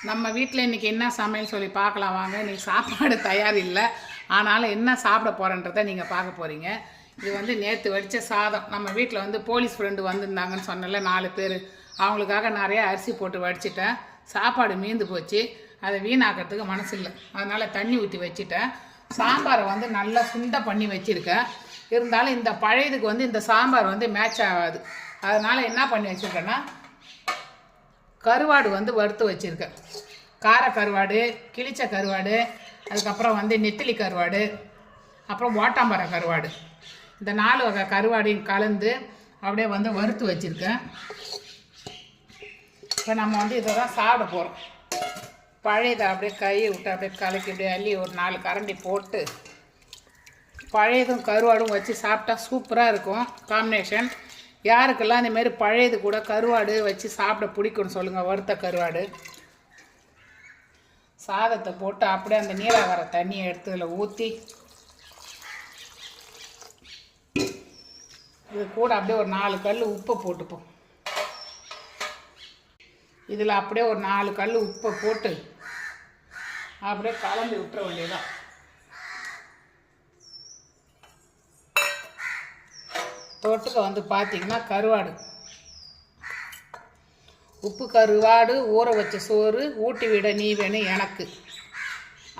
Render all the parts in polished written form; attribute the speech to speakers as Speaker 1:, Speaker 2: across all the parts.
Speaker 1: நம்ம வீட்டில் இன்றைக்கி என்ன சமையல் சொல்லி பார்க்கலாம் வாங்க. இன்றைக்கி சாப்பாடு தயார் இல்லை, ஆனாலும் என்ன சாப்பிட போகிறேன்றதை நீங்கள் பார்க்க போகிறீங்க. இது வந்து நேற்று வடித்த சாதம். நம்ம வீட்டில் வந்து போலீஸ் ஃப்ரெண்டு வந்திருந்தாங்கன்னு சொன்னல 4 பேர், அவங்களுக்காக நிறைய அரிசி போட்டு வடிச்சிட்டேன். சாப்பாடு மீந்து போச்சு, அதை வீணாக்கிறதுக்கு மனசு இல்லை, அதனால் தண்ணி ஊற்றி வச்சுட்டேன். சாம்பாரை வந்து நல்லா சுண்டை பண்ணி வச்சுருக்கேன். இருந்தாலும் இந்த பழையதுக்கு வந்து இந்த சாம்பார் வந்து மேட்ச் ஆகாது. அதனால் என்ன பண்ணி வச்சுருக்கேன்னா, கருவாடு வந்து வறுத்து வச்சுருக்கேன். கார கருவாடு, கிழிச்ச கருவாடு, அதுக்கப்புறம் வந்து நெத்திலி கருவாடு, அப்புறம் ஓட்டாம்பர கருவாடு, இந்த 4 வகை கருவாடையும் கலந்து அப்படியே வந்து வறுத்து வச்சுருக்கேன். இப்போ நம்ம வந்து இதை தான் சாப்பிட போகிறோம். பழையதை அப்படியே கையை விட்டு அப்படியே கலக்கி அப்படியே அள்ளி ஒரு 4 கரண்டி போட்டு பழையதும் கருவாடும் வச்சு சாப்பிட்டா சூப்பராக இருக்கும் காம்பினேஷன். யாருக்கெல்லாம் இந்தமாரி பழையது கூட கருவாடு வச்சு சாப்பிட பிடிக்கும்னு சொல்லுங்கள். வறுத்த கருவாடு சாதத்தை போட்டு அப்படியே அந்த நீராகார தண்ணியை எடுத்து இதில் ஊற்றி இது கூட அப்படியே ஒரு 4 கல் உப்பை போட்டுப்போம். இதில் அப்படியே ஒரு 4 கல் உப்பை போட்டு அப்படியே கலந்து விட்டுற வேண்டியதான். தொட்டுக்க வந்து பார்த்திங்கன்னா கருவாடு, உப்பு கருவாடு, ஊற வச்ச சோறு, ஊட்டி விட நீ வேணும் எனக்கு,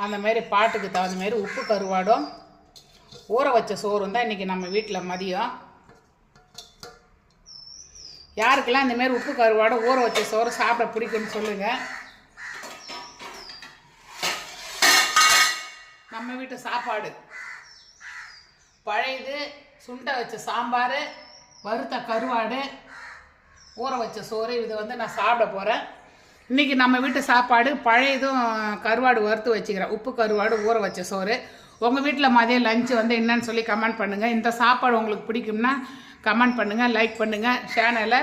Speaker 1: அந்த மாதிரி பாட்டுக்கு தகுந்த மாதிரி உப்பு கருவாடும் ஊற வச்ச சோறும் தான் இன்றைக்கி நம்ம வீட்டில் மதியம். யாருக்கெல்லாம் இந்தமாரி உப்பு கருவாடும் ஊற வச்ச சோறு சாப்பிட பிடிக்கும்னு சொல்லுங்கள். நம்ம வீட்டு சாப்பாடு பழையது, சுண்டை வச்ச சாம்பார், வறுத்த கருவாடு, ஊற வச்ச சோறு, இது வந்து நான் சாப்பிட போகிறேன். இன்றைக்கி நம்ம வீட்டு சாப்பாடு பழையதும் கருவாடு வறுத்து வச்சுக்கிறேன், உப்பு கருவாடு ஊற வச்ச சோறு. உங்கள் வீட்டில் மதியம் லஞ்சு வந்து என்னன்னு சொல்லி கமெண்ட் பண்ணுங்கள். இந்த சாப்பாடு உங்களுக்கு பிடிக்கும்னா கமெண்ட் பண்ணுங்கள், லைக் பண்ணுங்கள், சேனலை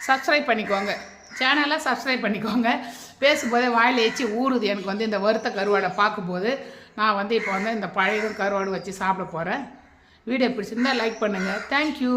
Speaker 1: சப்ஸ்கிரைப் பண்ணிக்கோங்க. பேசும்போதே வாயில் ஏச்சி ஊறுது எனக்கு வந்து இந்த வறுத்த கருவாடை பார்க்கும்போது. நான் வந்து இப்போ வந்து இந்த பழையதும் கருவாடு வச்சு சாப்பிட போகிறேன். வீடியோ பிடிச்சிருந்தால் லைக் பண்ணுங்கள். தேங்க்யூ.